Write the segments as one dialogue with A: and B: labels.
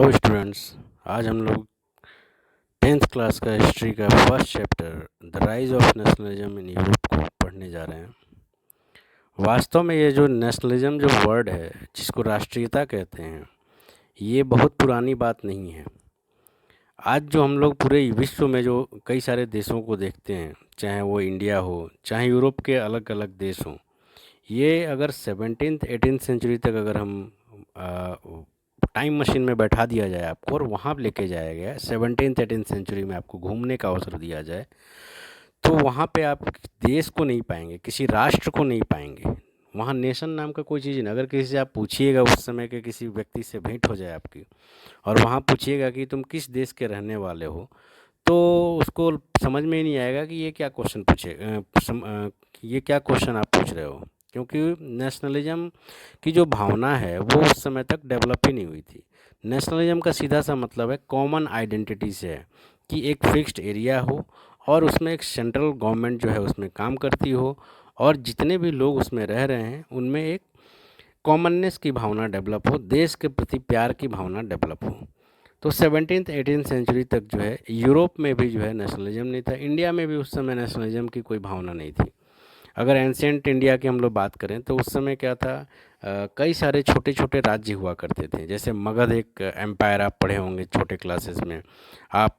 A: Hello students. आज हम लोग 10th क्लास का हिस्ट्री का first chapter the rise of nationalism in Europe को पढ़ने जा रहे हैं। वास्तव में ये जो नेशनलिज्म जो वर्ड है, जिसको राष्ट्रीयता कहते हैं, ये बहुत पुरानी बात नहीं है। आज जो हम लोग पूरे विश्व में जो कई सारे देशों को देखते हैं, चाहे वो इंडिया हो, चाहे यूरोप के अलग अलग देश हों, ये अगर 17th 18th सेंचुरी तक अगर हम टाइम मशीन में बैठा दिया जाए आपको और वहाँ लेके जाया गया 17th 18th सेंचुरी में आपको घूमने का अवसर दिया जाए, तो वहाँ पे आप देश को नहीं पाएंगे, किसी राष्ट्र को नहीं पाएंगे। वहाँ नेशन नाम का कोई चीज़ नहीं। अगर किसी से आप पूछिएगा, उस समय के किसी व्यक्ति से भेंट हो जाए आपकी और वहाँ पूछिएगा कि तुम किस देश के रहने वाले हो, तो उसको समझ में ही नहीं आएगा कि ये क्या क्वेश्चन ये क्या क्वेश्चन आप पूछ रहे हो, क्योंकि नेशनलिज्म की जो भावना है वो उस समय तक डेवलप ही नहीं हुई थी। नेशनलिज्म का सीधा सा मतलब है कॉमन आइडेंटिटी से है, कि एक फिक्स्ड एरिया हो और उसमें एक सेंट्रल गवर्नमेंट जो है उसमें काम करती हो और जितने भी लोग उसमें रह रहे हैं उनमें एक कॉमननेस की भावना डेवलप हो, देश के प्रति प्यार की भावना डेवलप हो। तो 17th 18th सेंचुरी तक जो है यूरोप में भी जो है नेशनलिज्म नहीं था, इंडिया में भी उस समय नेशनलिज्म की कोई भावना नहीं थी। अगर एंशियंट इंडिया की हम लोग बात करें तो उस समय क्या था, कई सारे छोटे छोटे राज्य हुआ करते थे। जैसे मगध एक एम्पायर, आप पढ़े होंगे छोटे क्लासेस में। आप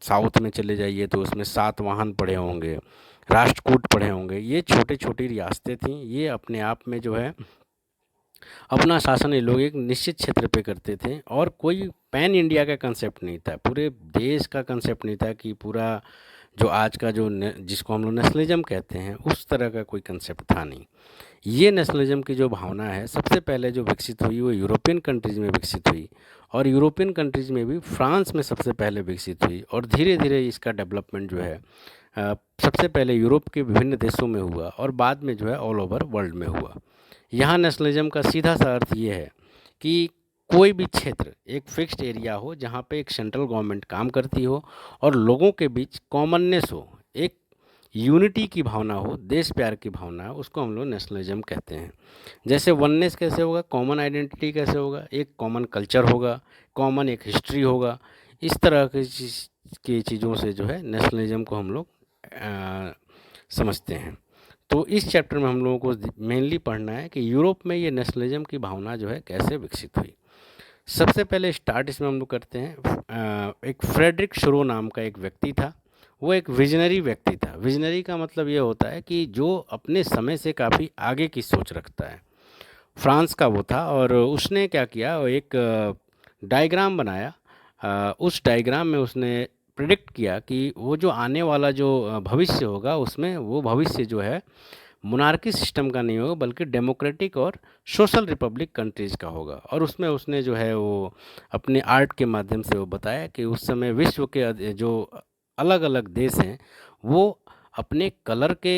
A: साउथ में चले जाइए तो उसमें सातवाहन पढ़े होंगे, राष्ट्रकूट पढ़े होंगे। ये छोटी छोटी रियासतें थीं। ये अपने आप में जो है अपना शासन ये लोग एक निश्चित क्षेत्र पे करते थे और कोई पैन इंडिया का कंसेप्ट नहीं था, पूरे देश का कंसेप्ट नहीं था कि पूरा जो आज का जिसको हम लोग नेशनलिज्म कहते हैं उस तरह का कोई कंसेप्ट था नहीं। ये नेशनलिज्म की जो भावना है सबसे पहले जो विकसित हुई वो यूरोपियन कंट्रीज़ में विकसित हुई, और यूरोपियन कंट्रीज़ में भी फ्रांस में सबसे पहले विकसित हुई, और धीरे धीरे इसका डेवलपमेंट जो है सबसे पहले यूरोप के विभिन्न देशों में हुआ और बाद में जो है ऑल ओवर वर्ल्ड में हुआ। यहाँ नेशनलिज्म का सीधा सा अर्थ ये है कि कोई भी क्षेत्र एक फिक्स्ड एरिया हो जहाँ पे एक सेंट्रल गवर्नमेंट काम करती हो और लोगों के बीच कॉमननेस हो, एक यूनिटी की भावना हो, देश प्यार की भावना हो, उसको हम लोग नेशनलिज्म कहते हैं। जैसे वननेस कैसे होगा, कॉमन आइडेंटिटी कैसे होगा, एक कॉमन कल्चर होगा, कॉमन एक हिस्ट्री होगा। इस तरह की चीज़ों से जो है नेशनलिज्म को हम लोग समझते हैं। तो इस चैप्टर में हम लोगों को मेनली पढ़ना है कि यूरोप में ये नेशनलिज्म की भावना जो है कैसे विकसित हुई। सबसे पहले स्टार्ट इसमें हम लोग करते हैं। एक फ्रेडरिक शुरो नाम का एक व्यक्ति था। वो एक विजनरी व्यक्ति था। विजनरी का मतलब ये होता है कि जो अपने समय से काफ़ी आगे की सोच रखता है। फ्रांस का वो था और उसने क्या किया, वो एक डायग्राम बनाया। उस डायग्राम में उसने प्रिडिक्ट किया कि वो जो आने वाला जो भविष्य होगा उसमें वो भविष्य जो है मोनार्की सिस्टम का नहीं होगा बल्कि डेमोक्रेटिक और सोशल रिपब्लिक कंट्रीज़ का होगा। और उसमें उसने जो है वो अपने आर्ट के माध्यम से वो बताया कि उस समय विश्व के जो अलग अलग देश हैं वो अपने कलर के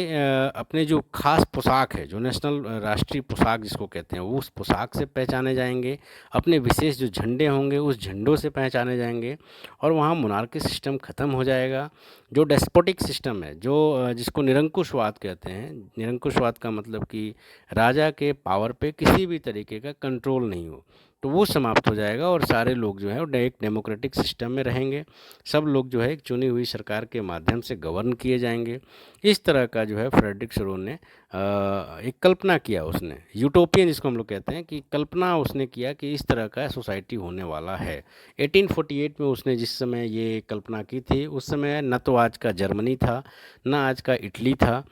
A: अपने जो खास पोशाक है, जो नेशनल राष्ट्रीय पोशाक जिसको कहते हैं, वो उस पोशाक से पहचाने जाएंगे। अपने विशेष जो झंडे होंगे उस झंडों से पहचाने जाएंगे और वहाँ मोनार्की सिस्टम ख़त्म हो जाएगा। जो डेस्पोटिक सिस्टम है, जो जिसको निरंकुशवाद कहते हैं, निरंकुशवाद का मतलब कि राजा के पावर पे किसी भी तरीके का कंट्रोल नहीं हो, तो वो समाप्त हो जाएगा और सारे लोग जो है वो एक डेमोक्रेटिक सिस्टम में रहेंगे। सब लोग जो है एक चुनी हुई सरकार के माध्यम से गवर्न किए जाएंगे। इस तरह का जो है फ्रेडरिक शुरो ने एक कल्पना किया। उसने यूटोपियन जिसको हम लोग कहते हैं कि कल्पना उसने किया कि इस तरह का सोसाइटी होने वाला है। 1848 में उसने जिस समय ये कल्पना की थी उस समय न तो आज का जर्मनी था, न आज का इटली था।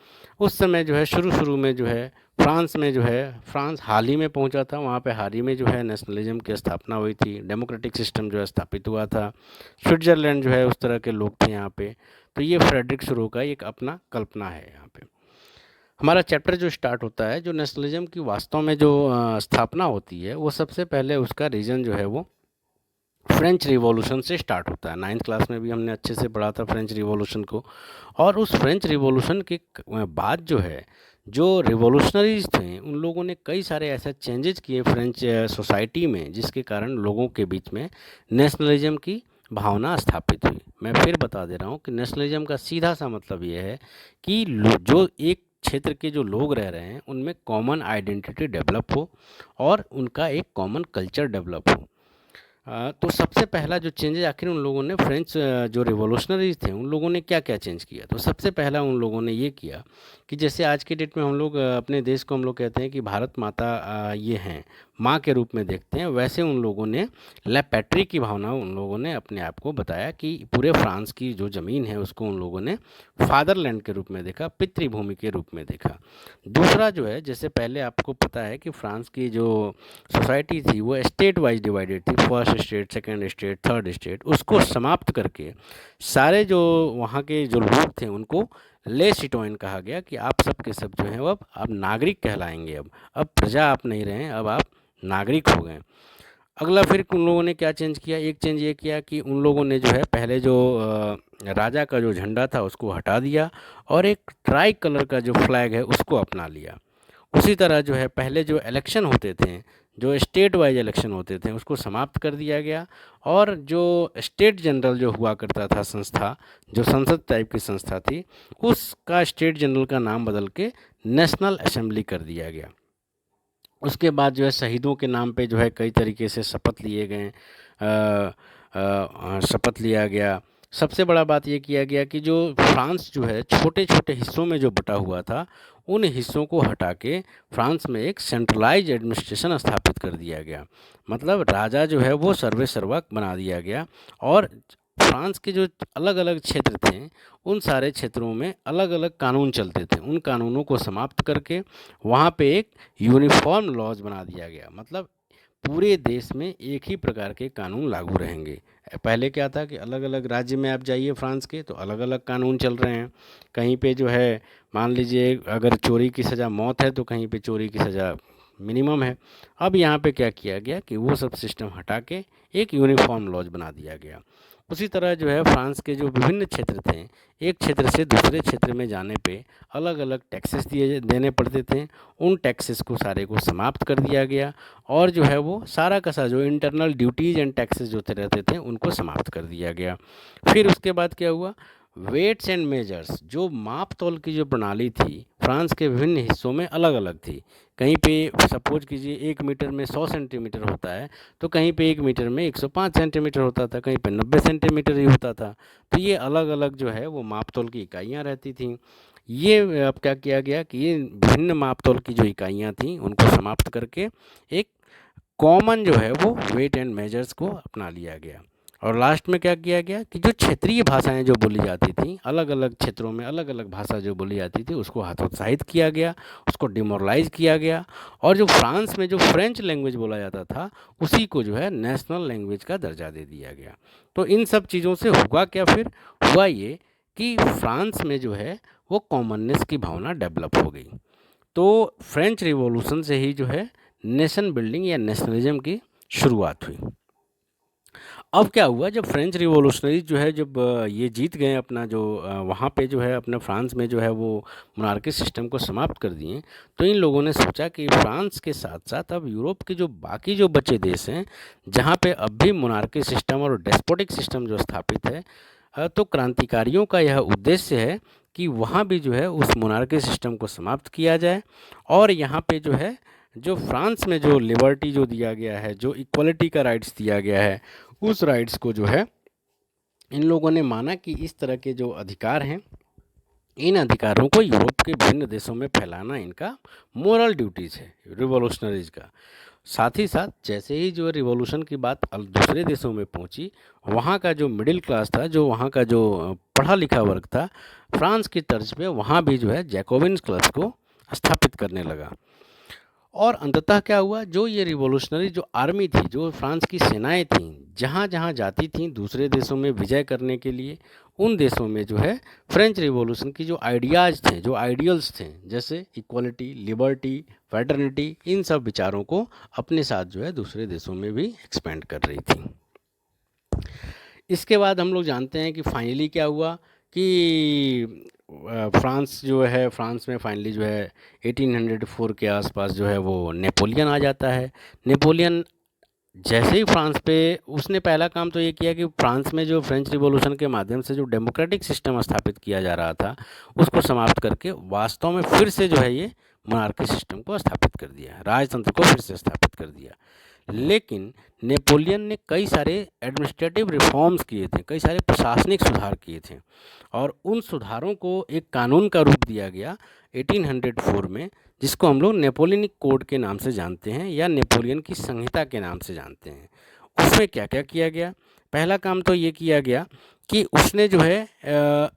A: उस समय जो है शुरू शुरू में जो है फ्रांस में जो है, फ्रांस हाल ही में पहुंचा था। वहाँ पे हाल ही में जो है नेशनलिज्म की स्थापना हुई थी, डेमोक्रेटिक सिस्टम जो है स्थापित हुआ था। स्विट्ज़रलैंड जो है उस तरह के लोग थे यहाँ पे। तो ये फ्रेडरिक शुरो का एक अपना कल्पना है यहाँ पे। हमारा चैप्टर जो स्टार्ट होता है, जो नेशनलिज्म की वास्तव में जो स्थापना होती है, वो सबसे पहले उसका रीजन जो है वो फ्रेंच रिवॉल्यूशन से स्टार्ट होता है। 9th क्लास में भी हमने अच्छे से पढ़ा था फ्रेंच रिवॉल्यूशन को। और उस फ्रेंच रिवॉल्यूशन के बाद जो है, जो रिवॉल्यूशनरीज थे उन लोगों ने कई सारे ऐसे चेंजेस किए फ्रेंच सोसाइटी में, जिसके कारण लोगों के बीच में नेशनलिज्म की भावना स्थापित हुई। मैं फिर बता दे रहा हूँ कि नेशनलिज्म का सीधा सा मतलब ये है कि जो एक क्षेत्र के जो लोग रह रहे हैं उनमें कॉमन आइडेंटिटी डेवलप हो और उनका एक कॉमन कल्चर डेवलप हो। तो सबसे पहला जो चेंजेज आखिर उन लोगों ने फ्रेंच जो रिवॉल्यूशनरीज थे उन लोगों ने क्या क्या चेंज किया, तो सबसे पहला उन लोगों ने ये किया कि जैसे आज के डेट में हम लोग अपने देश को हम लोग कहते हैं कि भारत माता ये हैं, माँ के रूप में देखते हैं, वैसे उन लोगों ने ला पैट्री की भावना उन लोगों ने अपने आप को बताया कि पूरे फ्रांस की जो ज़मीन है उसको उन लोगों ने फादरलैंड के रूप में देखा, पितृभूमि के रूप में देखा। दूसरा जो है, जैसे पहले आपको पता है कि फ्रांस की जो सोसाइटी थी वो स्टेट वाइज डिवाइडेड थी, first state, second state, third state, उसको समाप्त करके सारे जो वहाँ के जो लोग थे उनको ले सिटोइन कहा गया कि आप सब के सब जो हैं वो अब आप नागरिक कहलाएंगे। अब प्रजा आप नहीं रहे, अब आप नागरिक हो गए। अगला फिर उन लोगों ने क्या चेंज किया, एक चेंज ये किया कि उन लोगों ने जो है पहले जो राजा का जो झंडा था उसको हटा दिया और एक ट्राई कलर का जो फ्लैग है उसको अपना लिया। उसी तरह जो है पहले जो इलेक्शन होते थे, जो स्टेट वाइज इलेक्शन होते थे उसको समाप्त कर दिया गया और जो स्टेट जनरल जो हुआ करता था संस्था, जो संसद टाइप की संस्था थी, उसका स्टेट जनरल का नाम बदल के नेशनल असेंबली कर दिया गया। उसके बाद जो है शहीदों के नाम पे जो है कई तरीके से शपथ लिए गए, शपथ लिया गया। सबसे बड़ा बात ये किया गया कि जो फ्रांस जो है छोटे छोटे हिस्सों में जो बटा हुआ था उन हिस्सों को हटा के फ्रांस में एक सेंट्रलाइज एडमिनिस्ट्रेशन स्थापित कर दिया गया। मतलब राजा जो है वो सर्वे सर्वा बना दिया गया और फ्रांस के जो अलग अलग क्षेत्र थे उन सारे क्षेत्रों में अलग अलग कानून चलते थे, उन कानूनों को समाप्त करके वहाँ पे एक यूनिफॉर्म लॉज बना दिया गया। मतलब पूरे देश में एक ही प्रकार के कानून लागू रहेंगे। पहले क्या था कि अलग अलग राज्य में आप जाइए फ्रांस के तो अलग अलग कानून चल रहे हैं। कहीं पे जो है मान लीजिए अगर चोरी की सज़ा मौत है तो कहीं पे चोरी की सज़ा मिनिमम है। अब यहाँ पे क्या किया गया कि वो सब सिस्टम हटा के एक यूनिफॉर्म लॉज बना दिया गया। उसी तरह जो है फ्रांस के जो विभिन्न क्षेत्र थे, एक क्षेत्र से दूसरे क्षेत्र में जाने पे अलग अलग टैक्सेस देने पड़ते थे, उन टैक्सेस को सारे को समाप्त कर दिया गया और जो है वो सारा का सारा जो इंटरनल ड्यूटीज़ एंड टैक्सेस जो रहते थे उनको समाप्त कर दिया गया। फिर उसके बाद क्या हुआ, वेट्स एंड मेजर्स, जो माप तौल की जो प्रणाली थी फ्रांस के विभिन्न हिस्सों में अलग अलग थी। कहीं पे सपोज कीजिए 1 मीटर में 100 सेंटीमीटर होता है तो कहीं पे 1 मीटर में 105 सेंटीमीटर होता था, कहीं पे 90 सेंटीमीटर ही होता था। तो ये अलग अलग जो है वो माप तौल की इकाइयाँ रहती थीं। ये अब क्या किया गया कि ये भिन्न माप तौल की जो इकाइयाँ थीं उनको समाप्त करके एक कॉमन जो है वो वेट एंड मेजर्स को अपना लिया गया। और लास्ट में क्या किया गया कि जो क्षेत्रीय भाषाएं जो बोली जाती थी, अलग अलग क्षेत्रों में अलग अलग भाषा जो बोली जाती थी उसको हतोत्साहित किया गया, उसको डिमोरलाइज किया गया और जो फ्रांस में जो फ्रेंच लैंग्वेज बोला जाता था उसी को जो है नेशनल लैंग्वेज का दर्जा दे दिया गया। तो इन सब चीज़ों से हुआ क्या, फिर हुआ ये कि फ्रांस में जो है वो कॉमननेस की भावना डेवलप हो गई। तो फ्रेंच रिवॉल्यूशन से ही जो है नेशन बिल्डिंग या नेशनलिज्म की शुरुआत हुई। अब क्या हुआ, जब फ्रेंच रिवॉल्यूशनरी जो है जब ये जीत गए अपना जो वहाँ पे जो है अपने फ्रांस में जो है वो मोनार्की सिस्टम को समाप्त कर दिए, तो इन लोगों ने सोचा कि फ्रांस के साथ साथ अब यूरोप के जो बाकी जो बचे देश हैं जहाँ पे अब भी मोनार्की सिस्टम और डेस्पोटिक सिस्टम जो स्थापित है, तो क्रांतिकारियों का यह उद्देश्य है कि वहाँ भी जो है उस मोनार्की सिस्टम को समाप्त किया जाए और यहाँ पे जो है जो फ्रांस में जो लिबर्टी जो दिया गया है, जो इक्वलिटी का राइट्स दिया गया है, उस राइट्स को जो है इन लोगों ने माना कि इस तरह के जो अधिकार हैं इन अधिकारों को यूरोप के विभिन्न देशों में फैलाना इनका मोरल ड्यूटीज़ है रिवॉल्यूशनरीज का। साथ ही साथ जैसे ही जो रिवॉल्यूशन की बात दूसरे देशों में पहुंची, वहाँ का जो मिडिल क्लास था, जो वहाँ का जो पढ़ा लिखा वर्ग था, फ्रांस की तर्ज पे वहाँ भी जो है जैकोबिन क्लब को स्थापित करने लगा। और अंततः क्या हुआ, जो ये रिवॉल्यूशनरी जो आर्मी थी, जो फ्रांस की सेनाएं थीं, जहाँ जहाँ जाती थीं दूसरे देशों में विजय करने के लिए, उन देशों में जो है फ्रेंच रिवॉल्यूशन की जो आइडियाज़ थे, जो आइडियल्स थे, जैसे इक्वलिटी, लिबर्टी, फ्रेटर्निटी, इन सब विचारों को अपने साथ जो है दूसरे देशों में भी एक्सपेंड कर रही थी। इसके बाद हम लोग जानते हैं कि फाइनली क्या हुआ कि फ्रांस जो है, फ्रांस में फाइनली जो है 1804 के आसपास जो है वो नेपोलियन आ जाता है। नेपोलियन जैसे ही फ्रांस पे, उसने पहला काम तो ये किया कि फ्रांस में जो फ्रेंच रिवॉल्यूशन के माध्यम से जो डेमोक्रेटिक सिस्टम स्थापित किया जा रहा था उसको समाप्त करके वास्तव में फिर से जो है ये मोनार्की सिस्टम को स्थापित कर दिया, राजतंत्र को फिर से स्थापित कर दिया। लेकिन नेपोलियन ने कई सारे एडमिनिस्ट्रेटिव रिफॉर्म्स किए थे, कई सारे प्रशासनिक सुधार किए थे और उन सुधारों को एक कानून का रूप दिया गया 1804 में, जिसको हम लोग नेपोलियनिक कोड के नाम से जानते हैं या नेपोलियन की संहिता के नाम से जानते हैं। उसमें क्या क्या किया गया? पहला काम तो ये किया गया कि उसने जो है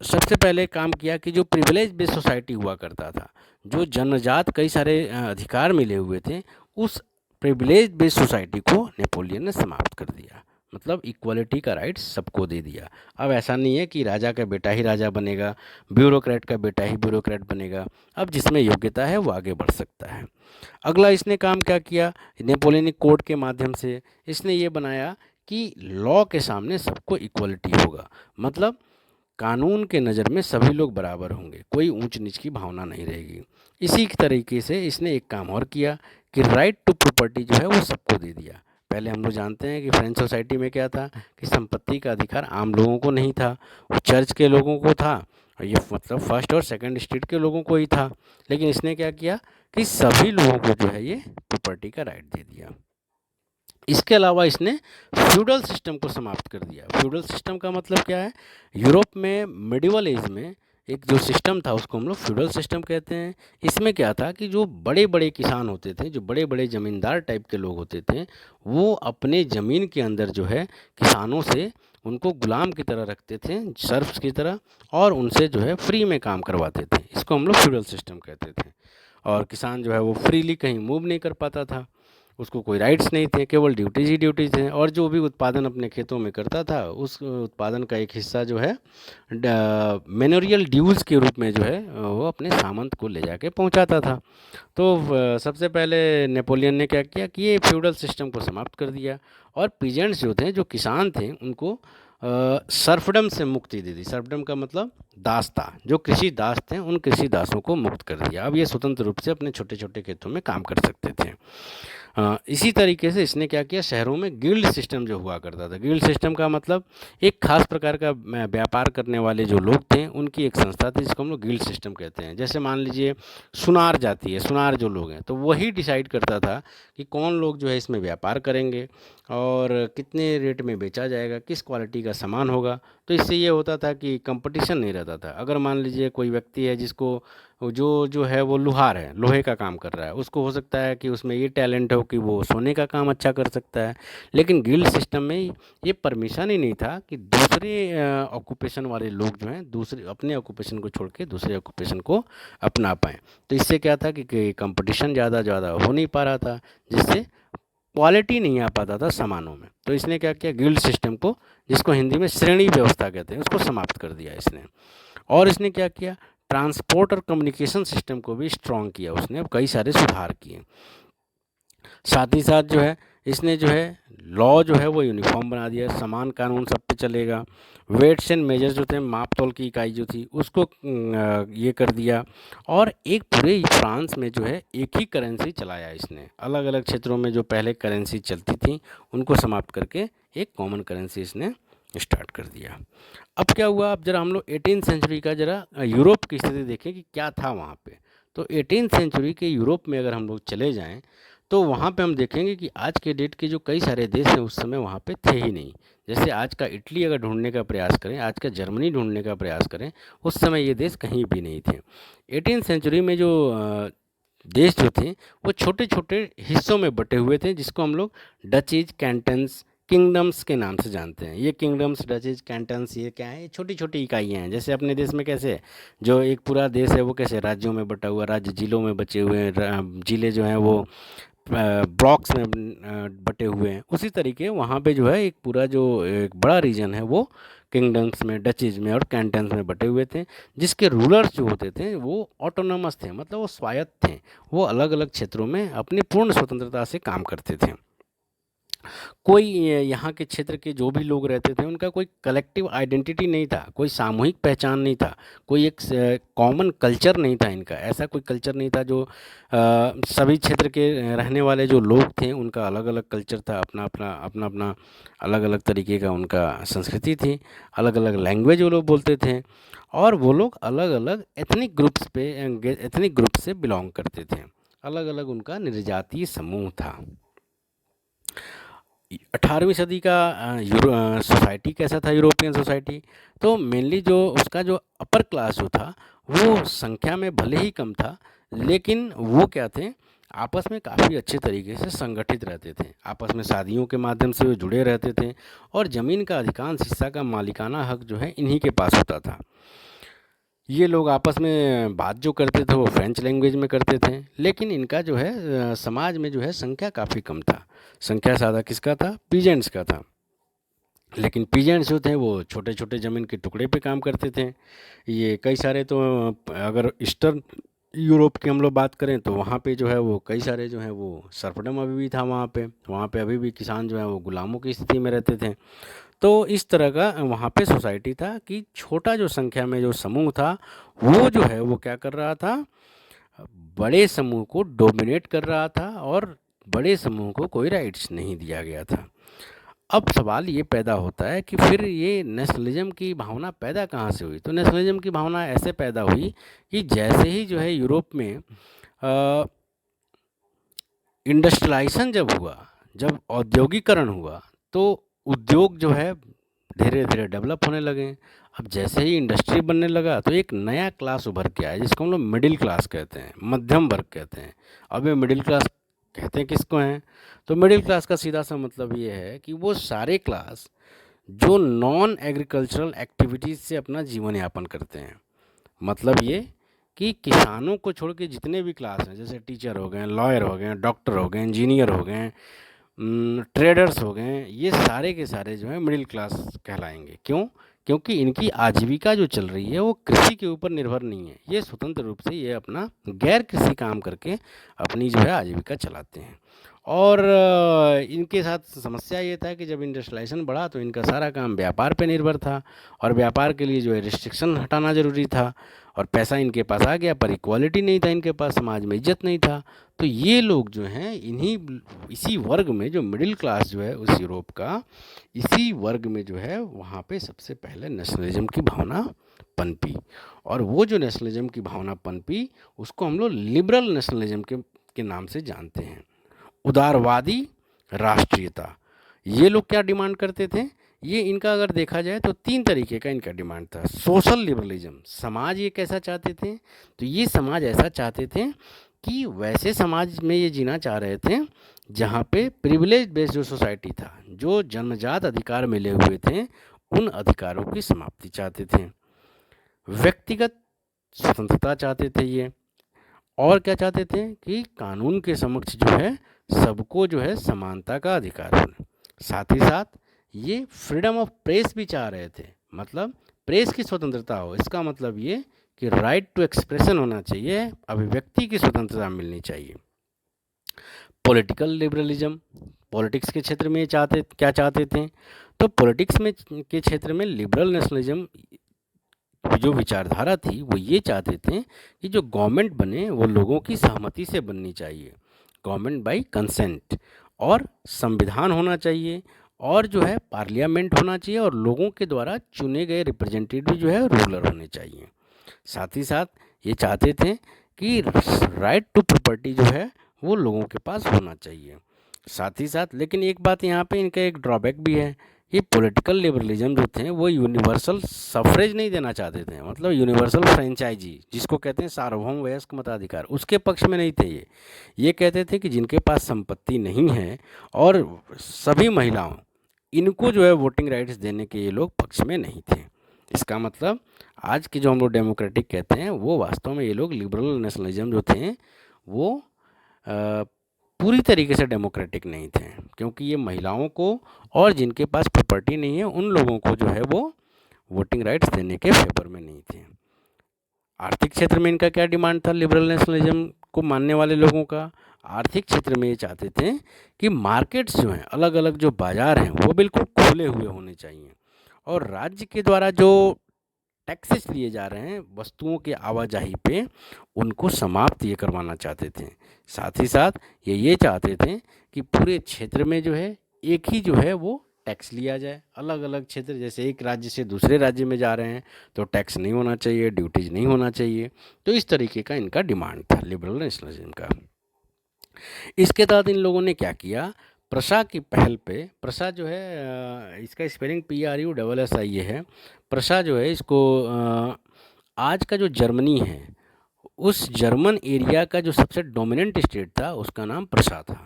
A: सबसे पहले काम किया कि जो प्रिविलेज बेस्ड सोसाइटी हुआ करता था, जो जन्मजात कई सारे अधिकार मिले हुए थे, उस प्रिविलेज बेस्ड सोसाइटी को नेपोलियन ने समाप्त कर दिया। मतलब इक्वलिटी का राइट सबको दे दिया। अब ऐसा नहीं है कि राजा का बेटा ही राजा बनेगा, ब्यूरोक्रेट का बेटा ही ब्यूरोक्रेट बनेगा। अब जिसमें योग्यता है वो आगे बढ़ सकता है। अगला इसने काम क्या किया? नेपोलियनिक कोड के माध्यम से इसने ये बनाया कि लॉ के सामने सबको इक्वलिटी होगा। मतलब कानून के नज़र में सभी लोग बराबर होंगे, कोई ऊंच नीच की भावना नहीं रहेगी। इसी तरीके से इसने एक काम और किया कि राइट टू प्रॉपर्टी जो है वो सबको दे दिया। पहले हम लोग जानते हैं कि फ्रेंच सोसाइटी में क्या था कि संपत्ति का अधिकार आम लोगों को नहीं था, वो चर्च के लोगों को था और ये मतलब फर्स्ट और सेकंड स्ट्रीट के लोगों को ही था। लेकिन इसने क्या किया कि सभी लोगों को जो है ये प्रॉपर्टी का राइट दे दिया। इसके अलावा इसने फ्यूडल सिस्टम को समाप्त कर दिया। फ्यूडल सिस्टम का मतलब क्या है? यूरोप में मिडिवल एज में एक जो सिस्टम था उसको हम लोग फ्यूडल सिस्टम कहते हैं। इसमें क्या था कि जो बड़े बड़े किसान होते थे, जो बड़े बड़े ज़मींदार टाइप के लोग होते थे, वो अपने ज़मीन के अंदर जो है किसानों से उनको गुलाम की तरह रखते थे, सर्फ्स की तरह, और उनसे जो है फ्री में काम करवाते थे। इसको हम लोग फ्यूडल सिस्टम कहते थे। और किसान जो है वो फ्रीली कहीं मूव नहीं कर पाता था, उसको कोई राइट्स नहीं थे, केवल ड्यूटीज़ ही ड्यूटीज़ थे। और जो भी उत्पादन अपने खेतों में करता था उस उत्पादन का एक हिस्सा जो है मैनोरियल ड्यूज़ के रूप में जो है वो अपने सामंत को ले जाके पहुंचाता था। तो सबसे पहले नेपोलियन ने क्या किया कि ये फ्यूडल सिस्टम को समाप्त कर दिया और पीजेंट्स जो थे, जो किसान थे, उनको सर्फडम से मुक्ति दे दी। सर्फडम का मतलब दासता, जो कृषि दास थे उन कृषि दासों को मुक्त कर दिया। अब ये स्वतंत्र रूप से अपने छोटे छोटे खेतों में काम कर सकते थे। इसी तरीके से इसने क्या किया, शहरों में गिल्ड सिस्टम जो हुआ करता था, गिल्ड सिस्टम का मतलब एक खास प्रकार का व्यापार करने वाले जो लोग थे उनकी एक संस्था थी, जिसको हम लोग गिल्ड सिस्टम कहते हैं। जैसे मान लीजिए सुनार जाती है, सुनार जो लोग हैं, तो वही डिसाइड करता था कि कौन लोग जो है इसमें व्यापार करेंगे और कितने रेट में बेचा जाएगा, किस क्वालिटी का सामान होगा। तो इससे ये होता था कि कंपटीशन नहीं रहता था। अगर मान लीजिए कोई व्यक्ति है जिसको जो है वो लुहार है, लोहे का काम कर रहा है, उसको हो सकता है कि उसमें ये टैलेंट हो कि वो सोने का काम अच्छा कर सकता है। लेकिन गिल्ड सिस्टम में ये परमिशन ही नहीं था कि दूसरे ऑक्यूपेशन वाले लोग जो हैं दूसरे अपने ऑक्यूपेशन को छोड़ के दूसरे ऑक्यूपेशन को अपना पाएँ। तो इससे क्या था कि कंपटीशन ज़्यादा ज़्यादा हो नहीं पा रहा था, जिससे क्वालिटी नहीं आ पाता था सामानों में। तो इसने क्या किया, गिल्ड सिस्टम को, जिसको हिंदी में श्रेणी व्यवस्था कहते हैं, उसको समाप्त कर दिया इसने। और इसने क्या किया, ट्रांसपोर्ट और कम्युनिकेशन सिस्टम को भी स्ट्रॉन्ग किया उसने, कई सारे सुधार किए। साथ ही साथ जो है इसने जो है लॉ जो है वो यूनिफॉर्म बना दिया, समान कानून सब पे चलेगा। वेट्स एंड मेजर्स जो थे, माप तोल की इकाई जो थी, उसको ये कर दिया। और एक पूरे फ्रांस में जो है एक ही करेंसी चलाया इसने। अलग अलग क्षेत्रों में जो पहले करेंसी चलती थी उनको समाप्त करके एक कॉमन करेंसी इसने स्टार्ट कर दिया। अब क्या हुआ, अब जरा हम लोग 18th सेंचुरी का जरा यूरोप की स्थिति देखें कि क्या था वहाँ पे। तो 18th सेंचुरी के यूरोप में अगर हम लोग चले जाएं तो वहाँ पे हम देखेंगे कि आज के डेट के जो कई सारे देश हैं उस समय वहाँ पे थे ही नहीं। जैसे आज का इटली अगर ढूंढने का प्रयास करें, आज का जर्मनी ढूंढने का प्रयास करें, उस समय ये देश कहीं भी नहीं थे। 18th सेंचुरी में जो देश जो थे वो छोटे छोटे हिस्सों में बटे हुए थे, जिसको हम लोग डचीज, कैंटन्स, किंगडम्स के नाम से जानते हैं। ये किंगडम्स, डचीज, कैंटन्स, ये क्या है, ये छोटी छोटी इकाइयाँ हैं। जैसे अपने देश में कैसे है, जो एक पूरा देश है वो कैसे राज्यों में बटा हुआ, राज्य जिलों में बचे हुए हैं, जिले जो हैं वो ब्लॉक्स में बटे हुए हैं। उसी तरीके वहाँ पे जो है एक पूरा जो एक बड़ा रीजन है वो किंगडम्स में, डचीज में और कैंटन्स में बटे हुए थे, जिसके रूलर्स जो होते थे वो ऑटोनोमस थे, मतलब वो स्वायत्त थे। वो अलग अलग क्षेत्रों में अपनी पूर्ण स्वतंत्रता से काम करते थे। कोई यहाँ के क्षेत्र के जो भी लोग रहते थे उनका कोई कलेक्टिव आइडेंटिटी नहीं था, कोई सामूहिक पहचान नहीं था, कोई एक कॉमन कल्चर नहीं था इनका। ऐसा कोई कल्चर नहीं था जो सभी क्षेत्र के रहने वाले जो लोग थे उनका अलग अलग कल्चर था, अपना अपना अलग अलग तरीके का उनका संस्कृति थी, अलग अलग लैंग्वेज वो लोग बोलते थे, और वो लोग अलग अलग एथनिक ग्रुप से बिलोंग करते थे। अलग अलग उनका निर्जातीय समूह था। 18वीं सदी का सोसाइटी कैसा था, यूरोपियन सोसाइटी? तो मेनली जो उसका जो अपर क्लास जो था, वो संख्या में भले ही कम था, लेकिन वो क्या थे, आपस में काफ़ी अच्छे तरीके से संगठित रहते थे। आपस में शादियों के माध्यम से वो जुड़े रहते थे और ज़मीन का अधिकांश हिस्सा का मालिकाना हक जो है इन्हीं के पास होता था। ये लोग आपस में बात जो करते थे वो फ्रेंच लैंग्वेज में करते थे, लेकिन इनका जो है समाज में जो है संख्या काफ़ी कम था। संख्या ज़्यादा किसका था? पीजेंट्स का था। लेकिन पीजेंट्स जो थे वो छोटे-छोटे ज़मीन के टुकड़े पे काम करते थे। ये कई सारे तो अगर ईस्टर्न यूरोप की हम लोग बात करें तो वहाँ पे जो है वो कई सारे जो हैं वो सर्फडम अभी भी था वहाँ पे। वहाँ पे अभी भी किसान जो हैं वो गुलामों की स्थिति में रहते थे। तो इस तरह का वहाँ पे सोसाइटी था कि छोटा जो संख्या में जो समूह था, वो जो है वो क्या कर रहा था, बड़े समूह को डोमिनेट कर रहा था और बड़े समूह को कोई राइट्स नहीं दिया गया था। अब सवाल ये पैदा होता है कि फिर ये नेशनलिज्म की भावना पैदा कहाँ से हुई? तो नेशनलिज्म की भावना ऐसे पैदा हुई कि जैसे ही जो है यूरोप में इंडस्ट्रियलाइजेशन जब हुआ, जब औद्योगिकरण हुआ, तो उद्योग जो है धीरे-धीरे डेवलप होने लगे। अब जैसे ही इंडस्ट्री बनने लगा तो एक नया क्लास उभर के आया जिसको हम लोग मिडिल क्लास कहते हैं, मध्यम वर्ग कहते हैं। अब ये मिडिल क्लास कहते हैं किसको हैं? तो मिडिल क्लास का सीधा-सा मतलब ये है कि वो सारे क्लास जो नॉन एग्रीकल्चरल एक्टिविटीज़ से अपना जीवन यापन करते हैं। मतलब ये कि किसानों को छोड़ के जितने भी क्लास हैं, जैसे टीचर हो गए, लॉयर हो गए, डॉक्टर हो गए, इंजीनियर हो गए, ट्रेडर्स हो गए, ये सारे के सारे जो हैं मिडिल क्लास कहलाएंगे। क्यों? क्योंकि इनकी आजीविका जो चल रही है वो कृषि के ऊपर निर्भर नहीं है। ये स्वतंत्र रूप से ये अपना गैर कृषि काम करके अपनी जो है आजीविका चलाते हैं। और इनके साथ समस्या ये था कि जब इंडस्ट्रियलाइजेशन बढ़ा तो इनका सारा काम व्यापार पे निर्भर था और व्यापार के लिए जो है रिस्ट्रिक्शन हटाना ज़रूरी था और पैसा इनके पास आ गया पर इक्वालिटी नहीं था इनके पास, समाज में इज्जत नहीं था। तो ये लोग जो हैं इसी वर्ग में जो मिडिल क्लास जो है उस यूरोप का, इसी वर्ग में जो है वहाँ पे सबसे पहले नेशनलिज्म की भावना पनपी। और वो जो नेशनलिज्म की भावना पनपी उसको हम लोग लिबरल नेशनलिज्म के नाम से जानते हैं। उदारवादी राष्ट्रीयता, ये लोग क्या डिमांड करते थे? ये इनका अगर देखा जाए तो 3 तरीके का इनका डिमांड था। सोशल लिबरलिज्म, समाज ये कैसा चाहते थे? तो ये समाज ऐसा चाहते थे कि वैसे समाज में ये जीना चाह रहे थे जहाँ पे प्रिविलेज बेस्ड जो सोसाइटी था, जो जन्मजात अधिकार मिले हुए थे, उन अधिकारों की समाप्ति चाहते थे। व्यक्तिगत स्वतंत्रता चाहते थे ये। और क्या चाहते थे कि कानून के समक्ष जो है सबको जो है समानता का अधिकार हो। साथ ही साथ ये फ्रीडम ऑफ प्रेस भी चाह रहे थे, मतलब प्रेस की स्वतंत्रता हो। इसका मतलब ये कि राइट टू एक्सप्रेशन होना चाहिए, अभिव्यक्ति की स्वतंत्रता मिलनी चाहिए। पॉलिटिकल लिबरलिज्म, पॉलिटिक्स के क्षेत्र में क्या चाहते थे? तो पॉलिटिक्स में के क्षेत्र में लिबरल नेशनलिज्म जो विचारधारा थी वो ये चाहते थे कि जो गवर्नमेंट बने वो लोगों की सहमति से बननी चाहिए, गवर्नमेंट बाय कंसेंट, और संविधान होना चाहिए और जो है पार्लियामेंट होना चाहिए और लोगों के द्वारा चुने गए रिप्रेजेंटेटिव जो है रूलर होने चाहिए। साथ ही साथ ये चाहते थे कि राइट टू प्रॉपर्टी जो है वो लोगों के पास होना चाहिए। साथ ही साथ लेकिन एक बात यहाँ पे इनका एक ड्रॉबैक भी है, ये पॉलिटिकल लिबरलिज्म जो थे वो यूनिवर्सल सफरेज नहीं देना चाहते थे, मतलब यूनिवर्सल फ्रेंचाइजी जिसको कहते हैं सार्वभौम वयस्क मताधिकार, उसके पक्ष में नहीं थे ये कहते थे कि जिनके पास संपत्ति नहीं है और सभी महिलाओं, इनको जो है वोटिंग राइट्स देने के ये लोग पक्ष में नहीं थे। इसका मतलब आज की जो हम लोग डेमोक्रेटिक कहते हैं वो वास्तव में ये लोग लिबरल नेशनलिज्म जो थे वो पूरी तरीके से डेमोक्रेटिक नहीं थे, क्योंकि ये महिलाओं को और जिनके पास प्रॉपर्टी नहीं है उन लोगों को जो है वो वोटिंग राइट्स देने के फेवर में नहीं थे। आर्थिक क्षेत्र में इनका क्या डिमांड था लिबरल नेशनलिज्म को मानने वाले लोगों का? आर्थिक क्षेत्र में ये चाहते थे कि मार्केट्स जो हैं, अलग अलग जो बाज़ार हैं वो बिल्कुल खुले हुए होने चाहिए और राज्य के द्वारा जो टैक्सेस लिए जा रहे हैं वस्तुओं की आवाजाही पे, उनको समाप्त ये करवाना चाहते थे। साथ ही साथ ये चाहते थे कि पूरे क्षेत्र में जो है एक ही जो है वो टैक्स लिया जाए। अलग अलग क्षेत्र, जैसे एक राज्य से दूसरे राज्य में जा रहे हैं तो टैक्स नहीं होना चाहिए, ड्यूटीज नहीं होना चाहिए। तो इस तरीके का इनका डिमांड था लिबरल नेशनलिज्म का। इसके तहत इन लोगों ने क्या किया, प्रशा की पहल पे, प्रशा जो है इसका स्पेलिंग PRUSSIA है। प्रशा जो है इसको आज का जो जर्मनी है, उस जर्मन एरिया का जो सबसे डोमिनेंट स्टेट था उसका नाम प्रशा था।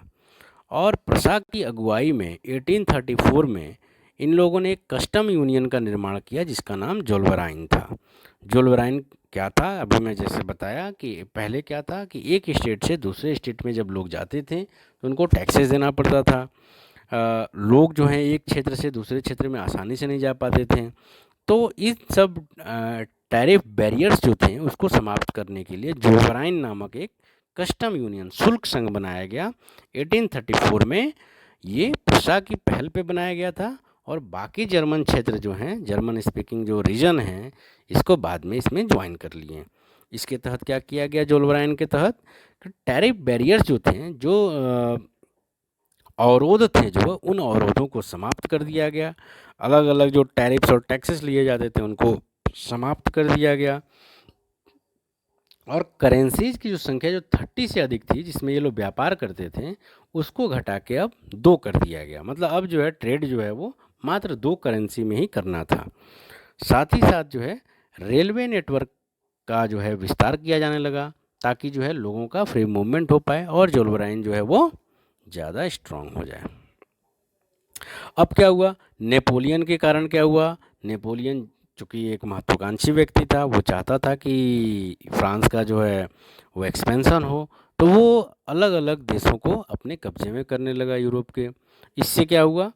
A: और प्रशा की अगुवाई में 1834 में इन लोगों ने एक कस्टम यूनियन का निर्माण किया जिसका नाम जोल्वराइन था। जोल्वराइन क्या था, अभी मैं जैसे बताया कि पहले क्या था कि एक स्टेट से दूसरे स्टेट में जब लोग जाते थे तो उनको टैक्सेस देना पड़ता था। लोग जो हैं एक क्षेत्र से दूसरे क्षेत्र में आसानी से नहीं जा पाते थे। तो इन सब टैरिफ बैरियर्स जो थे उसको समाप्त करने के लिए जोल्वराइन नामक एक कस्टम यूनियन, शुल्क संघ बनाया गया 1834 में। ये प्रशा की पहल पे बनाया गया था और बाकी जर्मन क्षेत्र जो हैं, जर्मन स्पीकिंग जो रीजन हैं, इसको बाद में इसमें ज्वाइन कर लिए। इसके तहत क्या किया गया जोल्वराइन के तहत, टैरिफ बैरियर्स जो थे, जो अवरोध थे, जो उन अवरोधों को समाप्त कर दिया गया। अलग अलग जो टैरिफ्स और टैक्सेस लिए जाते थे उनको समाप्त कर दिया गया। और करेंसीज की जो संख्या जो 30 से अधिक थी जिसमें ये लोग व्यापार करते थे, उसको घटा के अब 2 कर दिया गया। मतलब अब जो है ट्रेड जो है वो मात्र 2 करेंसी में ही करना था। साथ ही साथ जो है रेलवे नेटवर्क का जो है विस्तार किया जाने लगा ताकि जो है लोगों का फ्री मूवमेंट हो पाए और जोल्वराइन जो है वो ज़्यादा स्ट्रांग हो जाए। अब क्या हुआ, नेपोलियन के कारण क्या हुआ, नेपोलियन चूँकि एक महत्वाकांक्षी व्यक्ति था, वो चाहता था कि फ्रांस का जो है वो एक्सपेंशन हो, तो वो अलग अलग देशों को अपने कब्जे में करने लगा यूरोप के। इससे क्या हुआ,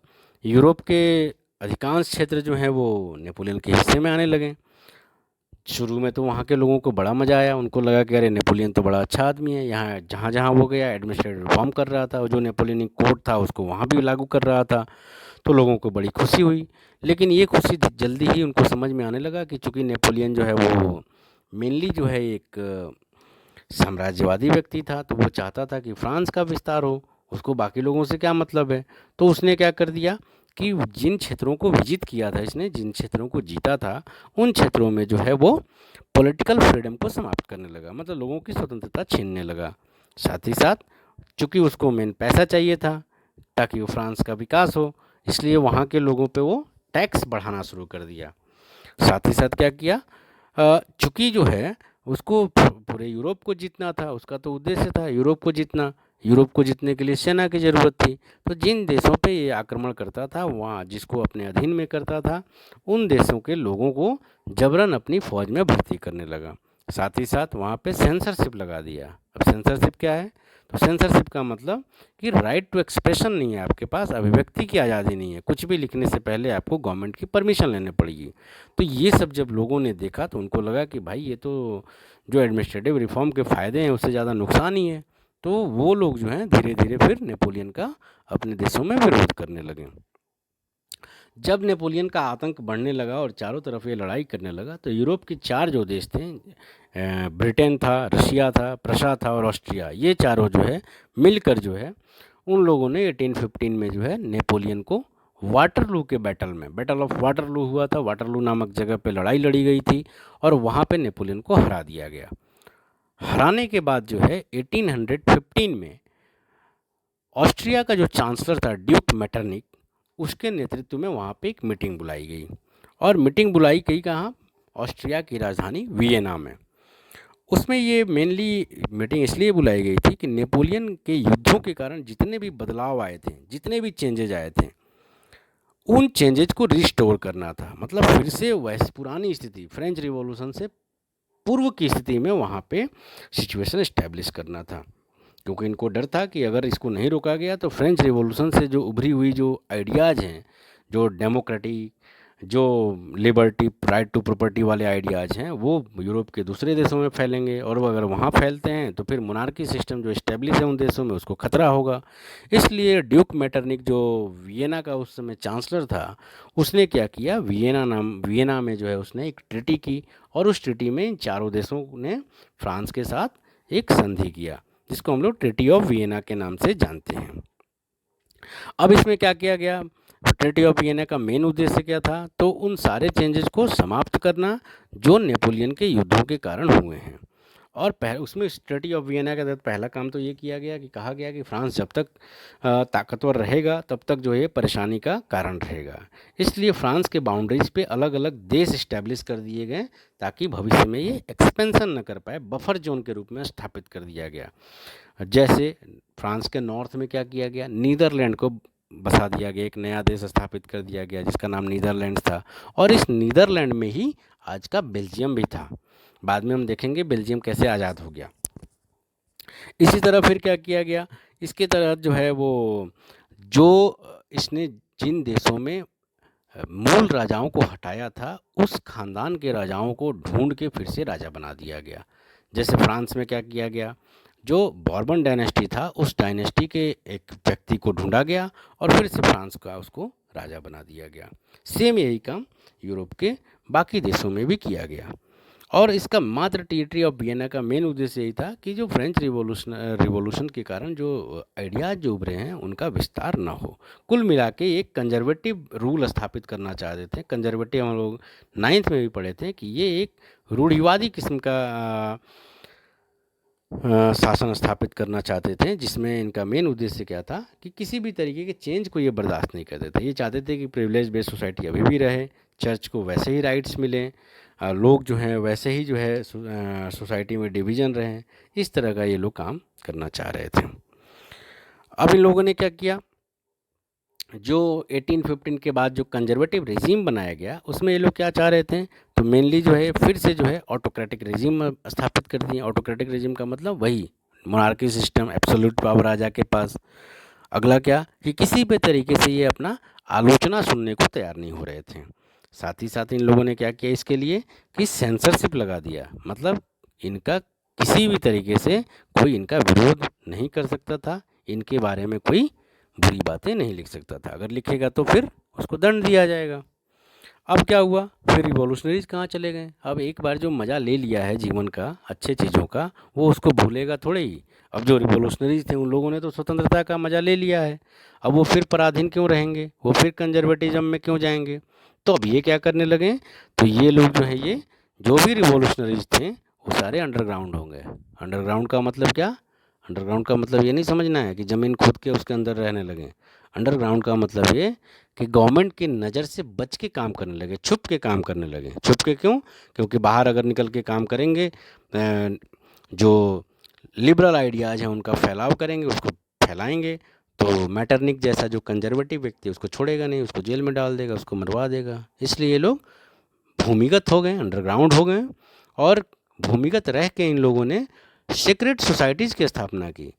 A: यूरोप के अधिकांश क्षेत्र जो हैं वो नेपोलियन के हिस्से में आने लगे। शुरू में तो वहाँ के लोगों को बड़ा मज़ा आया, उनको लगा कि अरे नेपोलियन तो बड़ा अच्छा आदमी है, यहाँ जहाँ जहाँ वो गया एडमिनिस्ट्रेटिव रिफॉर्म कर रहा था, और जो नेपोलियनिक कोड था उसको वहाँ भी लागू कर रहा था, तो लोगों को बड़ी खुशी हुई। लेकिन ये खुशी जल्दी ही उनको समझ में आने लगा कि चूँकि नेपोलियन जो है वो मेनली जो है एक साम्राज्यवादी व्यक्ति था, तो वो चाहता था कि फ्रांस का विस्तार हो, उसको बाकी लोगों से क्या मतलब है। तो उसने क्या कर दिया कि जिन क्षेत्रों को विजित किया था इसने, जिन क्षेत्रों को जीता था, उन क्षेत्रों में जो है वो पॉलिटिकल फ्रीडम को समाप्त करने लगा, मतलब लोगों की स्वतंत्रता छीनने लगा। साथ ही साथ चूँकि उसको मेन पैसा चाहिए था ताकि वो फ्रांस का विकास हो, इसलिए वहाँ के लोगों पे वो टैक्स बढ़ाना शुरू कर दिया। साथ ही साथ क्या किया, चूँकि जो है उसको पूरे यूरोप को जीतना था, उसका तो उद्देश्य था यूरोप को जीतना। यूरोप को जीतने के लिए सेना की ज़रूरत थी, तो जिन देशों पे ये आक्रमण करता था, वहाँ जिसको अपने अधीन में करता था, उन देशों के लोगों को जबरन अपनी फ़ौज में भर्ती करने लगा। साथ ही साथ वहाँ पे सेंसरशिप लगा दिया। अब सेंसरशिप क्या है, तो सेंसरशिप का मतलब कि राइट टू एक्सप्रेशन नहीं है आपके पास, अभिव्यक्ति की आज़ादी नहीं है, कुछ भी लिखने से पहले आपको गवर्नमेंट की परमिशन लेनी पड़ेगी। तो ये सब जब लोगों ने देखा तो उनको लगा कि भाई ये तो जो एडमिनिस्ट्रेटिव रिफॉर्म के फ़ायदे हैं उससे ज़्यादा नुकसान ही है। तो वो लोग जो हैं धीरे धीरे फिर नेपोलियन का अपने देशों में विरोध करने लगे। जब नेपोलियन का आतंक बढ़ने लगा और चारों तरफ ये लड़ाई करने लगा, तो यूरोप के 4 जो देश थे, ब्रिटेन था, रशिया था, प्रशा था और ऑस्ट्रिया, ये चारों जो है मिलकर जो है उन लोगों ने 1815 में जो है नेपोलियन को वाटरलू के बैटल ऑफ वाटरलू हुआ था, वाटरलू नामक जगह पे लड़ाई लड़ी गई थी और वहाँ पे नेपोलियन को हरा दिया गया। हराने के बाद जो है 1815 में ऑस्ट्रिया का जो चांसलर था ड्यूक मेटरनिक, उसके नेतृत्व में वहाँ पे एक मीटिंग बुलाई गई और मीटिंग बुलाई गई कहाँ, ऑस्ट्रिया की राजधानी वियना में। उसमें ये मेनली मीटिंग इसलिए बुलाई गई थी कि नेपोलियन के युद्धों के कारण जितने भी बदलाव आए थे, जितने भी चेंजेज आए थे, उन चेंजेज को रिस्टोर करना था, मतलब फिर से वैसे पुरानी स्थिति, फ्रेंच रिवॉल्यूशन से पूर्व की स्थिति में वहाँ पे सिचुएशन इस्टेब्लिश करना था। क्योंकि इनको डर था कि अगर इसको नहीं रोका गया तो फ्रेंच रिवॉल्यूशन से जो उभरी हुई जो आइडियाज़ हैं, जो डेमोक्रेटिक, जो लिबर्टी, राइट टू प्रॉपर्टी वाले आइडियाज़ हैं, वो यूरोप के दूसरे देशों में फैलेंगे और वो अगर वहाँ फैलते हैं तो फिर मोनार्की सिस्टम जो इस्टेब्लिश है उन देशों में उसको खतरा होगा। इसलिए ड्यूक मेटरनिक जो वियना का उस समय चांसलर था, उसने क्या किया, वियना में जो है उसने एक ट्रीटी की और उस ट्रीटी में इन चारों देशों ने फ्रांस के साथ एक संधि किया जिसको हम लोग ट्रीटी ऑफ वियना के नाम से जानते हैं। अब इसमें क्या किया गया, ट्रीटी ऑफ वियना का मेन उद्देश्य क्या था, तो उन सारे चेंजेस को समाप्त करना जो नेपोलियन के युद्धों के कारण हुए हैं और उसमें ट्रीटी ऑफ वियना के तहत पहला काम तो ये किया गया कि कहा गया कि फ्रांस जब तक ताकतवर रहेगा तब तक जो है परेशानी का कारण रहेगा। इसलिए फ्रांस के बाउंड्रीज पे अलग अलग देश इस्टेब्लिश कर दिए गए ताकि भविष्य में ये एक्सपेंशन न कर पाए, बफर जोन के रूप में स्थापित कर दिया गया। जैसे फ्रांस के नॉर्थ में क्या किया गया, नीदरलैंड को बसा दिया गया, एक नया देश स्थापित कर दिया गया जिसका नाम नीदरलैंड्स था। और इस नीदरलैंड में ही आज का बेल्जियम भी था। बाद में हम देखेंगे बेल्जियम कैसे आज़ाद हो गया। इसी तरह फिर क्या किया गया, इसके तहत जो है वो जो इसने जिन देशों में मूल राजाओं को हटाया था उस खानदान के राजाओं को ढूंढ के फिर से राजा बना दिया गया। जैसे फ्रांस में क्या किया गया, जो बॉर्बन डायनेस्टी था उस डायनेस्टी के एक व्यक्ति को ढूंढा गया और फिर से फ्रांस का उसको राजा बना दिया गया। सेम यही काम यूरोप के बाकी देशों में भी किया गया। और इसका मात्र ट्रीटी ऑफ वियना का मेन उद्देश्य यही था कि जो फ्रेंच रिवॉल्यूशन के कारण जो आइडियाज़ जो उभरे हैं उनका विस्तार ना हो। कुल मिला के एक कंजर्वेटिव रूल स्थापित करना चाहते थे। कंजर्वेटिव हम लोग 9th में भी पढ़े थे कि ये एक रूढ़िवादी किस्म का शासन स्थापित करना चाहते थे, जिसमें इनका मेन उद्देश्य क्या था कि किसी भी तरीके के चेंज को ये बर्दाश्त नहीं करते थे। ये चाहते थे कि प्रिविलेज बेस्ड सोसाइटी अभी भी रहे, चर्च को वैसे ही राइट्स मिलें, लोग जो हैं वैसे ही जो है सोसाइटी में डिवीज़न रहें। इस तरह का ये लोग काम करना चाह रहे थे। अब इन लोगों ने क्या किया, जो 1815 के बाद जो कंजर्वेटिव रेजिम बनाया गया उसमें ये लोग क्या चाह रहे थे, तो मेनली जो है फिर से जो है ऑटोक्रेटिक रेजिम स्थापित कर दिए। ऑटोक्रेटिक रेजिम का मतलब वही मोनार्की सिस्टम, एब्सोल्यूट पावर राजा के पास। अगला क्या कि किसी भी तरीके से ये अपना आलोचना सुनने को तैयार नहीं हो रहे थे। साथ ही साथ इन लोगों ने क्या किया इसके लिए कि सेंसरशिप लगा दिया, मतलब इनका किसी भी तरीके से कोई इनका विरोध नहीं कर सकता था, इनके बारे में कोई बुरी बातें नहीं लिख सकता था। अगर लिखेगा तो फिर उसको दंड दिया जाएगा। अब क्या हुआ, फिर रिवॉल्यूशनरीज कहाँ चले गए। अब एक बार जो मज़ा ले लिया है जीवन का, अच्छे चीज़ों का, वो उसको भूलेगा थोड़े ही। अब जो रिवॉल्यूशनरीज थे उन लोगों ने तो स्वतंत्रता का मज़ा ले लिया है, अब वो फिर पराधीन क्यों रहेंगे, वो फिर कंजर्वेटिज्म में क्यों जाएंगे। तो अब ये क्या करने लगे, तो ये लोग जो है ये जो भी रिवॉल्यूशनरीज थे वो सारे अंडरग्राउंड हो गए। अंडरग्राउंड का मतलब क्या, अंडरग्राउंड का मतलब ये नहीं समझना है कि ज़मीन खोद के उसके अंदर रहने लगे। अंडरग्राउंड का मतलब ये कि गवर्नमेंट की नज़र से बच के काम करने लगे, छुप के काम करने लगे। छुप के क्यों, क्योंकि बाहर अगर निकल के काम करेंगे जो लिबरल आइडियाज़ हैं उनका फैलाव करेंगे, उसको फैलाएंगे, तो मैटरनिक जैसा जो कंजर्वेटिव व्यक्ति उसको छोड़ेगा नहीं, उसको जेल में डाल देगा, उसको मरवा देगा। इसलिए ये लोग भूमिगत हो गए, अंडरग्राउंड हो गए। और भूमिगत रह के इन लोगों ने सीक्रेट सोसाइटीज़ की स्थापना की।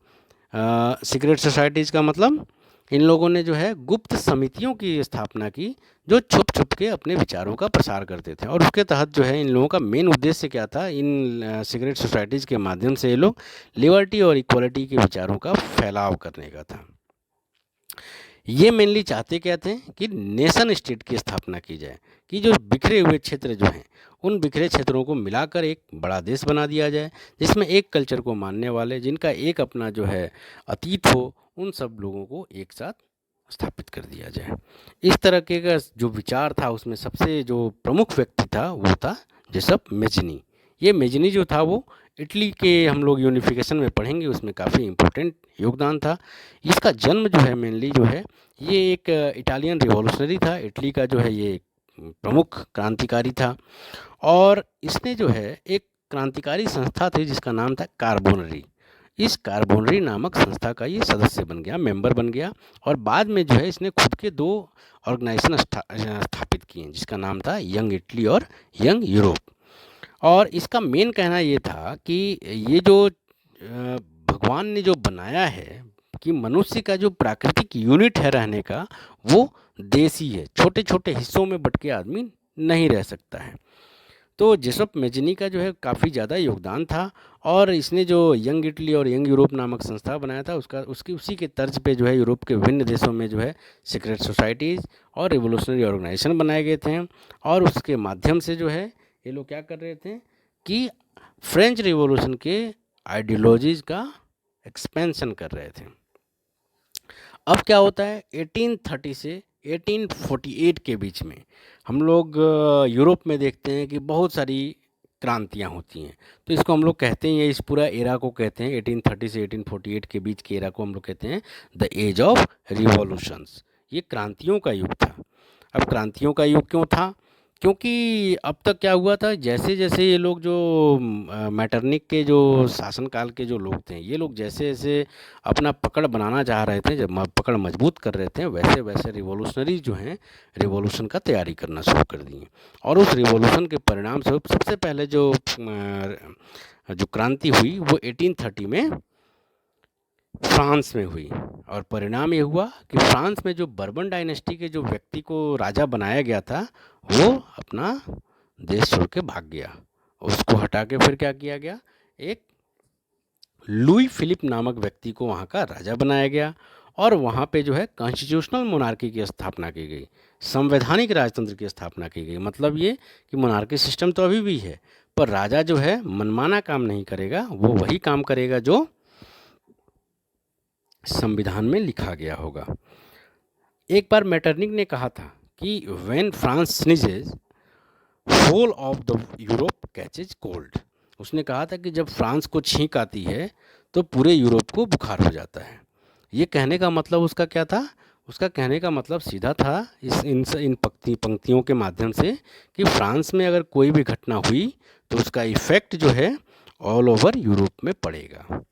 A: सीक्रेट सोसाइटीज़ का मतलब इन लोगों ने जो है गुप्त समितियों की स्थापना की जो छुप छुप के अपने विचारों का प्रसार करते थे। और उसके तहत जो है इन लोगों का मेन उद्देश्य क्या था, इन सीक्रेट सोसाइटीज़ के माध्यम से ये लोग लिबर्टी और इक्वलिटी के विचारों का फैलाव करने का था। ये मेनली चाहते क्या थे कि नेशन स्टेट की स्थापना की जाए, कि जो बिखरे हुए क्षेत्र जो हैं उन बिखरे क्षेत्रों को मिलाकर एक बड़ा देश बना दिया जाए, जिसमें एक कल्चर को मानने वाले, जिनका एक अपना जो है अतीत हो, उन सब लोगों को एक साथ स्थापित कर दिया जाए। इस तरह के का जो विचार था उसमें सबसे जो प्रमुख व्यक्ति था वो था जेसप मेजनी। ये मेजनी जो था वो इटली के, हम लोग यूनिफिकेशन में पढ़ेंगे, उसमें काफ़ी इम्पोर्टेंट योगदान था। इसका जन्म जो है मेनली जो है ये एक इटालियन रिवॉल्यूशनरी था, इटली का जो है ये प्रमुख क्रांतिकारी था। और इसने जो है एक क्रांतिकारी संस्था थी जिसका नाम था कार्बोनरी। इस कार्बोनरी नामक संस्था का ये सदस्य बन गया, मेंबर बन गया। और बाद में जो है इसने खुद के 2 ऑर्गेनाइजेशन स्थापित किए जिसका नाम था यंग इटली और यंग यूरोप। और इसका मेन कहना ये था कि ये जो भगवान ने जो बनाया है कि मनुष्य का जो प्राकृतिक यूनिट है रहने का वो देशी है, छोटे छोटे हिस्सों में बट के आदमी नहीं रह सकता है। तो जेसप मेजनी का जो है काफ़ी ज़्यादा योगदान था। और इसने जो यंग इटली और यंग यूरोप नामक संस्था बनाया था उसका उसी के तर्ज पे जो है यूरोप के विभिन्न देशों में जो है सीक्रेट सोसाइटीज़ और रिवोल्यूशनरी ऑर्गेनाइजेशन बनाए गए थे। और उसके माध्यम से जो है ये लोग क्या कर रहे थे कि फ्रेंच रिवॉल्यूशन के आइडियोलॉजीज़ का एक्सपेंशन कर रहे थे। अब क्या होता है 1830 से 1848 के बीच में हम लोग यूरोप में देखते हैं कि बहुत सारी क्रांतियाँ होती हैं। तो इसको हम लोग कहते हैं, इस पूरा एरा को कहते हैं 1830 से 1848 के बीच के एरा को हम लोग कहते हैं द एज ऑफ रिवॉल्यूशंस। ये क्रांतियों का युग था। अब क्रांतियों का युग क्यों था? क्योंकि अब तक क्या हुआ था, जैसे जैसे ये लोग जो मैटरनिक के जो शासनकाल के जो लोग थे, ये लोग जैसे जैसे अपना पकड़ बनाना चाह रहे थे, जब पकड़ मजबूत कर रहे थे, वैसे वैसे रिवॉल्यूशनरी जो हैं रिवॉल्यूशन का तैयारी करना शुरू कर दिए। और उस रिवॉल्यूशन के परिणाम स्वरूप सबसे पहले जो क्रांति हुई वो 1830 में फ्रांस में हुई। और परिणाम ये हुआ कि फ्रांस में जो बर्बन डायनेस्टी के जो व्यक्ति को राजा बनाया गया था, वो अपना देश छोड़ के भाग गया। उसको हटा के फिर क्या किया गया, एक लुई फिलिप नामक व्यक्ति को वहाँ का राजा बनाया गया। और वहाँ पे जो है कॉन्स्टिट्यूशनल मोनार्की की स्थापना की गई, संवैधानिक राजतंत्र की स्थापना की गई। मतलब ये कि मोनार्की सिस्टम तो अभी भी है, पर राजा जो है मनमाना काम नहीं करेगा, वो वही काम करेगा जो संविधान में लिखा गया होगा। एक बार मेटरनिक ने कहा था कि when France sneezes whole of the Europe catches cold. उसने कहा था कि जब फ्रांस को छींक आती है तो पूरे यूरोप को बुखार हो जाता है। ये कहने का मतलब उसका क्या था? उसका कहने का मतलब सीधा था इन पंक्तियों के माध्यम से कि फ्रांस में अगर कोई भी घटना हुई तो उसका इफ़ेक्ट जो है ऑल ओवर यूरोप में पड़ेगा।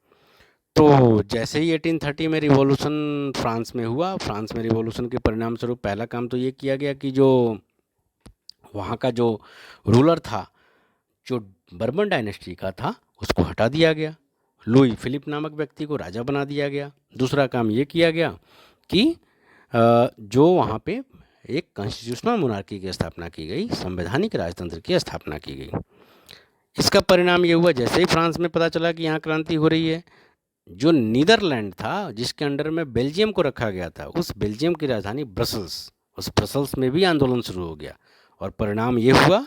A: तो जैसे ही 1830 में रिवॉल्यूशन फ्रांस में हुआ, फ्रांस में रिवॉल्यूशन के परिणाम स्वरूप पहला काम तो ये किया गया कि जो वहाँ का जो रूलर था, जो बर्बन डायनेस्टी का था, उसको हटा दिया गया, लुई फिलिप नामक व्यक्ति को राजा बना दिया गया। दूसरा काम ये किया गया कि जो वहाँ पे एक कॉन्स्टिट्यूशनल मोनार्की की स्थापना की गई, संवैधानिक राजतंत्र की स्थापना की गई। इसका परिणाम ये हुआ, जैसे ही फ्रांस में पता चला कि यहाँ क्रांति हो रही है, जो नीदरलैंड था जिसके अंडर में बेल्जियम को रखा गया था, उस बेल्जियम की राजधानी ब्रसल्स, उस ब्रसल्स में भी आंदोलन शुरू हो गया। और परिणाम ये हुआ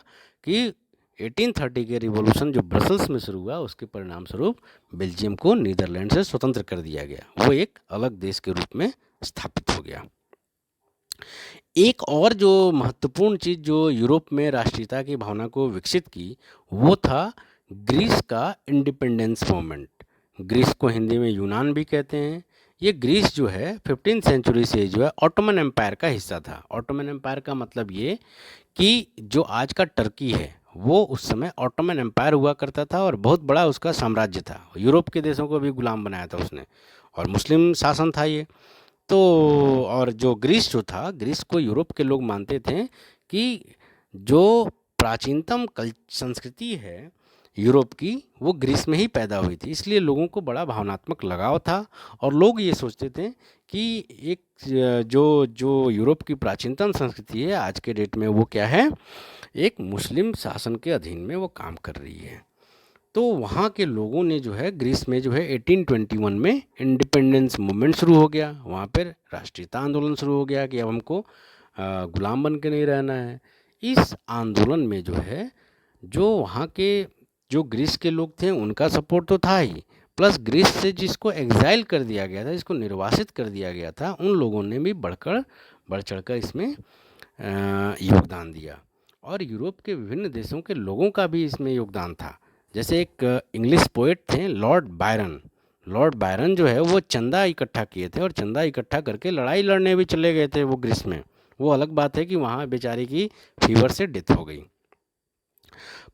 A: कि 1830 के रिवॉल्यूशन जो ब्रसल्स में शुरू हुआ, उसके परिणाम स्वरूप बेल्जियम को नीदरलैंड से स्वतंत्र कर दिया गया, वो एक अलग देश के रूप में स्थापित हो गया। एक और जो महत्वपूर्ण चीज़ जो यूरोप में राष्ट्रीयता की भावना को विकसित की, वो था ग्रीस का इंडिपेंडेंस मूवमेंट। ग्रीस को हिंदी में यूनान भी कहते हैं। ये ग्रीस जो है 15th सेंचुरी से जो है ऑटोमन एम्पायर का हिस्सा था। ऑटोमन एम्पायर का मतलब ये कि जो आज का टर्की है, वो उस समय ऑटोमन एम्पायर हुआ करता था और बहुत बड़ा उसका साम्राज्य था। यूरोप के देशों को भी गुलाम बनाया था उसने, और मुस्लिम शासन था ये। तो और जो ग्रीस जो था, ग्रीस को यूरोप के लोग मानते थे कि जो प्राचीनतम संस्कृति है यूरोप की, वो ग्रीस में ही पैदा हुई थी। इसलिए लोगों को बड़ा भावनात्मक लगाव था, और लोग ये सोचते थे कि एक जो जो यूरोप की प्राचीनतम संस्कृति है आज के डेट में, वो क्या है, एक मुस्लिम शासन के अधीन में वो काम कर रही है। तो वहाँ के लोगों ने जो है ग्रीस में जो है 1821 में इंडिपेंडेंस मूवमेंट शुरू हो गया। वहाँ पर राष्ट्रीयता आंदोलन शुरू हो गया कि अब हमको गुलाम बन के नहीं रहना है। इस आंदोलन में जो है, जो वहाँ के जो ग्रीस के लोग थे उनका सपोर्ट तो था ही, प्लस ग्रीस से जिसको एग्जाइल कर दिया गया था, जिसको निर्वासित कर दिया गया था, उन लोगों ने भी बढ़ चढ़कर इसमें योगदान दिया। और यूरोप के विभिन्न देशों के लोगों का भी इसमें योगदान था। जैसे एक इंग्लिश पोएट थे लॉर्ड बायरन। लॉर्ड बायरन जो है वो चंदा इकट्ठा किए थे, और चंदा इकट्ठा करके लड़ाई लड़ने भी चले गए थे वो ग्रीस में। वो अलग बात है कि वहाँ बेचारे की फीवर से डेथ हो गई।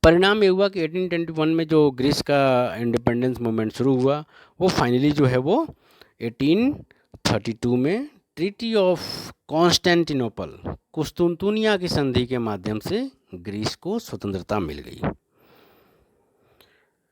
A: परिणाम ये हुआ कि 1821 में जो ग्रीस का इंडिपेंडेंस मूवमेंट शुरू हुआ, वो फाइनली जो है वो 1832 में ट्रीटी ऑफ कॉन्स्टेंटिनोपल, कुस्तुनतुनिया की संधि के माध्यम से ग्रीस को स्वतंत्रता मिल गई।